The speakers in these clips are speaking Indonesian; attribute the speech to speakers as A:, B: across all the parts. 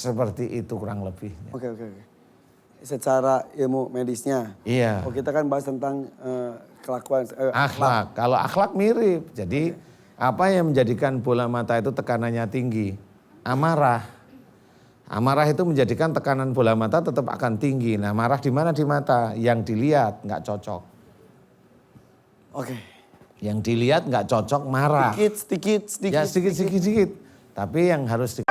A: Seperti itu kurang lebih.
B: Oke. Secara ilmu medisnya.
A: Iya.
B: Oh, kita kan bahas tentang kelakuan.
A: Akhlak. Kalau akhlak mirip. Jadi apa yang menjadikan bola mata itu tekanannya tinggi? Amarah. Amarah itu menjadikan tekanan bola mata tetap akan tinggi. Nah, marah di mana? Di mata. Yang dilihat nggak cocok.
B: Oke.
A: Yang dilihat nggak cocok marah.
B: Sedikit.
A: Ya sedikit. Tapi yang harus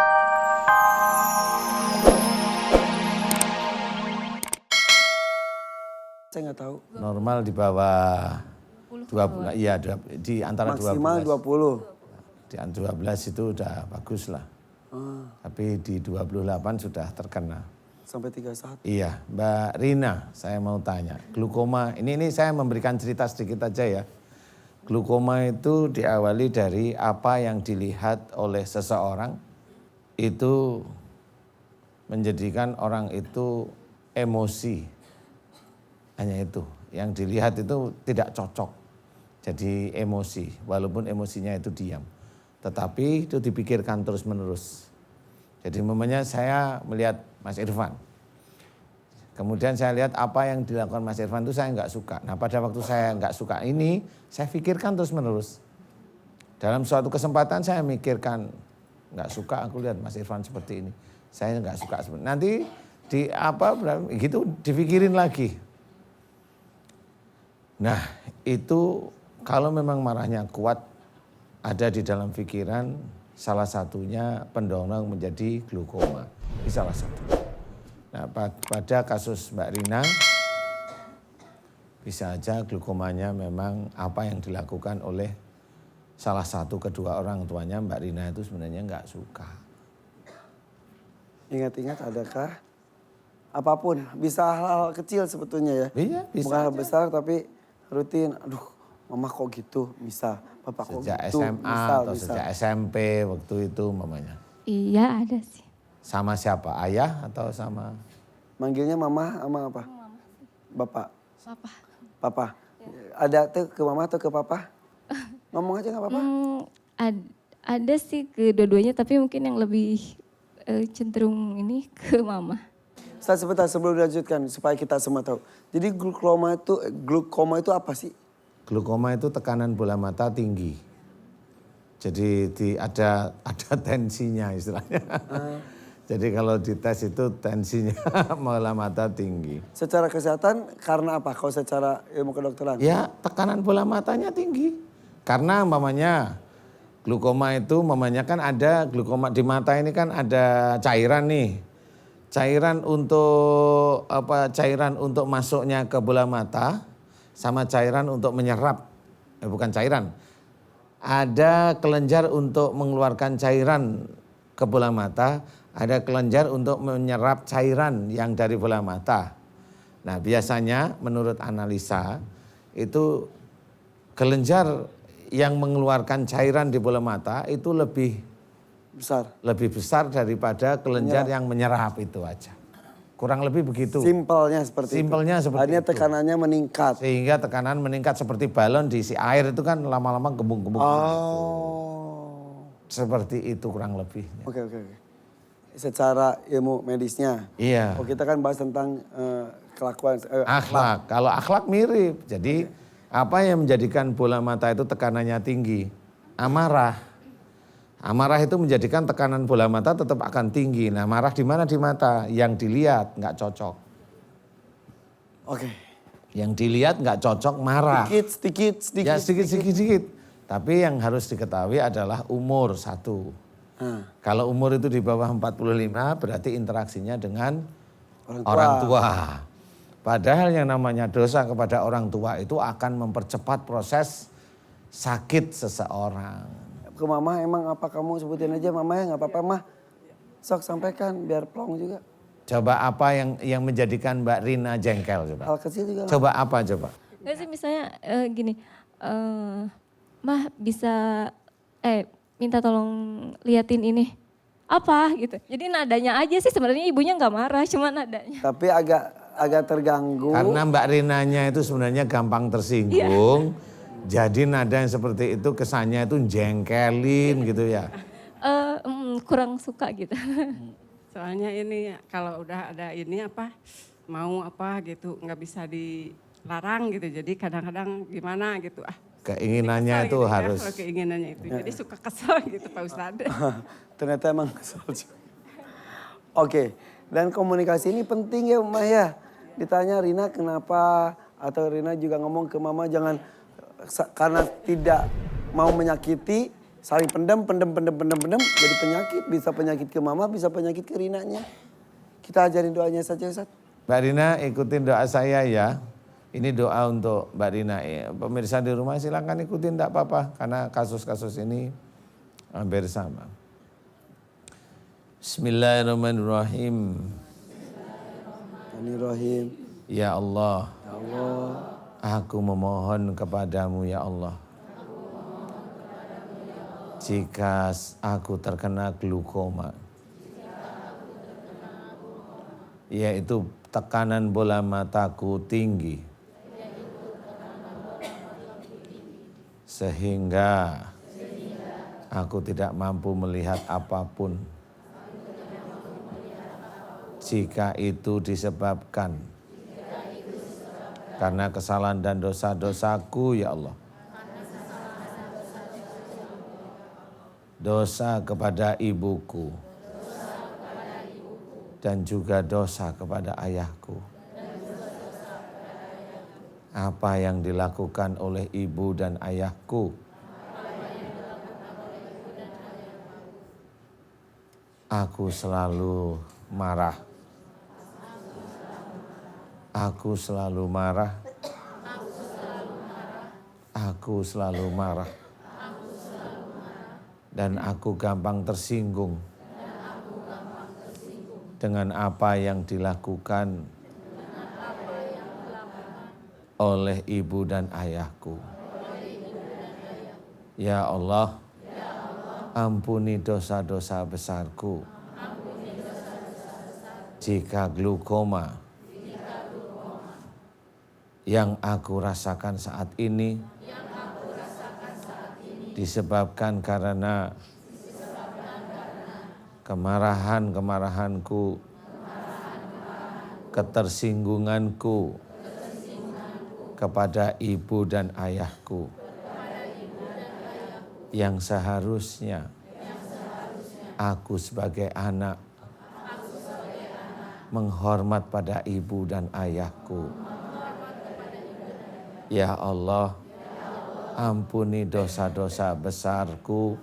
B: Saya nggak tahu.
A: normal di bawah 20. Iya, di antara 12.
B: Maksimal 20.
A: Di 12 itu udah bagus lah. Tapi di 28 sudah terkena.
B: Sampai 31.
A: Iya, Mbak Rina, saya mau tanya. Glukoma, ini saya memberikan cerita sedikit aja ya. Glukoma itu diawali dari apa yang dilihat oleh seseorang itu menjadikan orang itu emosi. Hanya itu, yang dilihat itu tidak cocok. Jadi emosi, walaupun emosinya itu diam. Tetapi itu dipikirkan terus menerus. Jadi momennya saya melihat Mas Irfan. Kemudian saya lihat apa yang dilakukan Mas Irfan itu saya nggak suka. Nah pada waktu saya nggak suka ini, saya pikirkan terus menerus. Dalam suatu kesempatan saya mikirkan, nggak suka aku lihat Mas Irfan seperti ini. Saya nggak suka. Nanti gitu dipikirin lagi. Nah itu kalau memang marahnya kuat ada di dalam pikiran, salah satunya pendorong menjadi glukoma. Ini salah satu. Nah pada kasus Mbak Rina, bisa aja glukomanya memang apa yang dilakukan oleh salah satu kedua orang tuanya Mbak Rina itu sebenarnya nggak suka.
B: Ingat-ingat adakah apapun, bisa hal-hal kecil sebetulnya ya.
A: Iya, bisa
B: bukan hal
A: aja.
B: besar tapi rutin, aduh mama kok gitu, misal. Bapak kok
A: Sejak
B: gitu,
A: SMA atau
B: misal.
A: sejak SMP waktu itu mamanya.
C: Iya ada sih.
A: Sama siapa? Ayah atau sama?
B: Manggilnya mama sama apa? Bapak.
C: Papa.
B: Papa. Ada tuh ke mama atau ke papa? Ngomong aja nggak apa-apa.
C: Ada sih kedua-duanya tapi mungkin yang lebih cenderung ini ke mama.
B: Sebentar sebelum dilanjutkan supaya kita semua tahu. Jadi glukoma itu apa sih?
A: Glukoma itu tekanan bola mata tinggi. Jadi ada tensinya istilahnya. Jadi kalau dites itu tensinya bola mata tinggi.
B: Secara kesehatan karena apa? Kalau secara ilmu kedokteran?
A: Ya tekanan bola matanya tinggi. Karena umpamanya glukoma itu umpamanya kan ada glukoma di mata ini kan ada cairan nih. Cairan untuk masuknya ke bola mata sama cairan untuk menyerap. Bukan cairan. Ada kelenjar untuk mengeluarkan cairan ke bola mata, ada kelenjar untuk menyerap cairan yang dari bola mata. Nah, biasanya menurut analisa itu kelenjar yang mengeluarkan cairan di bola mata itu lebih besar daripada kelenjar yang menyerap itu aja. Kurang lebih begitu.
B: Simpelnya seperti itu. Artinya
A: itu.
B: tekanannya meningkat.
A: Sehingga tekanan meningkat seperti balon diisi air itu kan lama-lama gembung-gembung.
B: Oh.
A: Seperti itu kurang lebih.
B: Oke. Secara ilmu medisnya.
A: Iya.
B: Oh, kita kan bahas tentang kelakuan.
A: Akhlak. Kalau akhlak mirip. Jadi apa yang menjadikan bola mata itu tekanannya tinggi? Amarah. Amarah itu menjadikan tekanan bola mata tetap akan tinggi. Nah marah di mana? Di mata. Yang dilihat nggak cocok.
B: Oke.
A: Yang dilihat nggak cocok marah.
B: Sedikit.
A: Ya sedikit. Tapi yang harus diketahui adalah umur satu. Kalau umur itu di bawah 45 berarti interaksinya dengan orang tua. Padahal yang namanya dosa kepada orang tua itu akan mempercepat proses sakit seseorang.
B: Ke mama emang apa kamu sebutin aja mama ya nggak apa-apa mah. Sok sampaikan biar plong juga.
A: Coba apa yang menjadikan Mbak Rina jengkel coba?
B: Hal kecil juga.
A: Coba apa coba?
C: Nggak sih misalnya gini, mah bisa minta tolong liatin ini. Apa gitu. Jadi nadanya aja sih sebenarnya ibunya nggak marah, cuma nadanya.
B: Tapi agak terganggu.
A: Karena Mbak Rinanya itu sebenarnya gampang tersinggung. Jadi nada yang seperti itu kesannya itu jengkelin gitu ya.
C: Kurang suka gitu.
D: Soalnya ini kalau udah ada ini mau gitu nggak bisa dilarang gitu. Jadi kadang-kadang gimana gitu
A: Keinginannya
D: kesel
A: itu
D: gitu ya,
A: harus
D: kalau keinginannya itu. Jadi suka kesel gitu Pak Ustadz.
B: Ternyata emang kesel juga. Oke, dan komunikasi ini penting ya Mah ya. Ditanya Rina kenapa, atau Rina juga ngomong ke Mama jangan karena tidak mau menyakiti, saling pendam, jadi penyakit. Bisa penyakit ke Mama, bisa penyakit ke Rinanya. Kita ajarin doanya saja Ustaz.
A: Mbak Rina ikutin doa saya ya. Ini doa untuk Mbak Rina. Pemirsa di rumah silakan ikutin, tidak apa-apa. Karena kasus-kasus ini hampir sama. Bismillahirrahmanirrahim.
B: Bismillahirrahmanirrahim.
A: Ya Allah,
B: Ya Allah,
A: aku memohon kepadamu ya Allah. Jika aku terkena glukoma, yaitu tekanan bola mataku tinggi, sehingga aku tidak mampu melihat apapun. Jika itu disebabkan karena kesalahan dan dosa-dosaku ya Allah. Dosa kepada ibuku dan juga dosa kepada ayahku. Apa yang dilakukan oleh ibu dan ayahku, aku selalu marah. Aku selalu marah. Aku selalu marah. Dan aku gampang tersinggung dengan apa yang dilakukan oleh ibu dan ayahku. Ya Allah, ampuni dosa-dosa besarku. Jika glukoma yang aku rasakan saat ini disebabkan karena kemarahanku, ketersinggunganku kepada ibu dan ayahku, yang seharusnya aku sebagai anak menghormat pada ibu dan ayahku. Ya Allah, ampuni dosa-dosa besarku.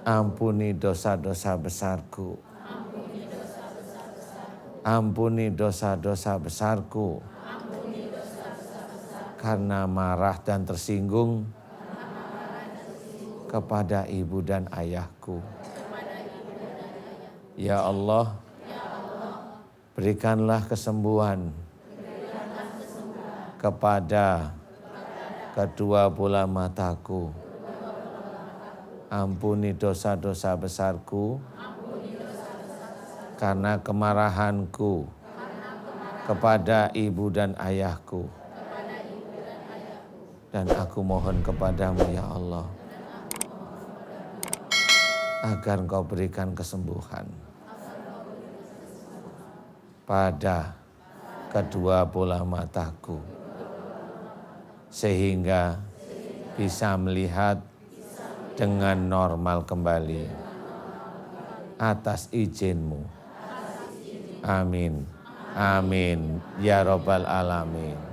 A: Ampuni dosa-dosa besarku. Ampuni dosa-dosa besarku. Karena marah dan tersinggung kepada ibu dan ayahku. Ya Allah, berikanlah kesembuhan kepada kedua bola mataku. Ampuni dosa-dosa besarku karena kemarahanku kepada ibu dan ayahku. Dan aku mohon kepadamu ya Allah, agar Engkau berikan kesembuhan pada kedua bola mataku, sehingga bisa melihat dengan normal kembali atas izin-Mu. Amin. Amin. Ya Rabbal Alamin.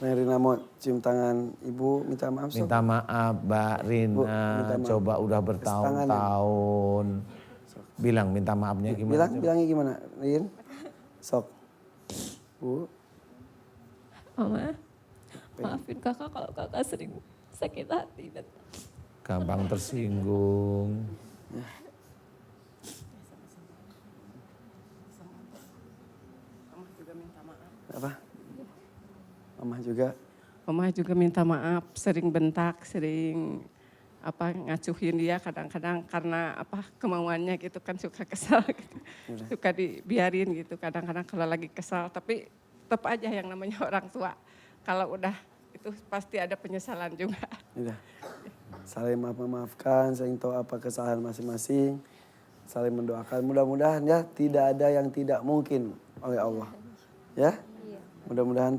B: Rina mau cium tangan ibu, minta maaf.
A: Minta maaf Mbak Rina, coba udah bertahun-tahun. Bilang minta maafnya gimana?
B: Bilangnya gimana, Rin? Sok. Bu.
C: Mama, maafin kakak kalau kakak sering sakit hati dan
A: Gampang tersinggung.
B: Apa? Mama juga.
D: Mama juga minta maaf, sering bentak, sering ngacuhin dia kadang-kadang karena kemauannya gitu kan, suka kesal gitu. Suka dibiarin gitu kadang-kadang kalau lagi kesal, tapi tetap aja yang namanya orang tua kalau udah itu pasti ada penyesalan juga.
B: Udah. Saling memaafkan, saling tahu apa kesalahan masing-masing, saling mendoakan. Mudah-mudahan ya tidak ada yang tidak mungkin oleh Allah. Ya, mudah-mudahan.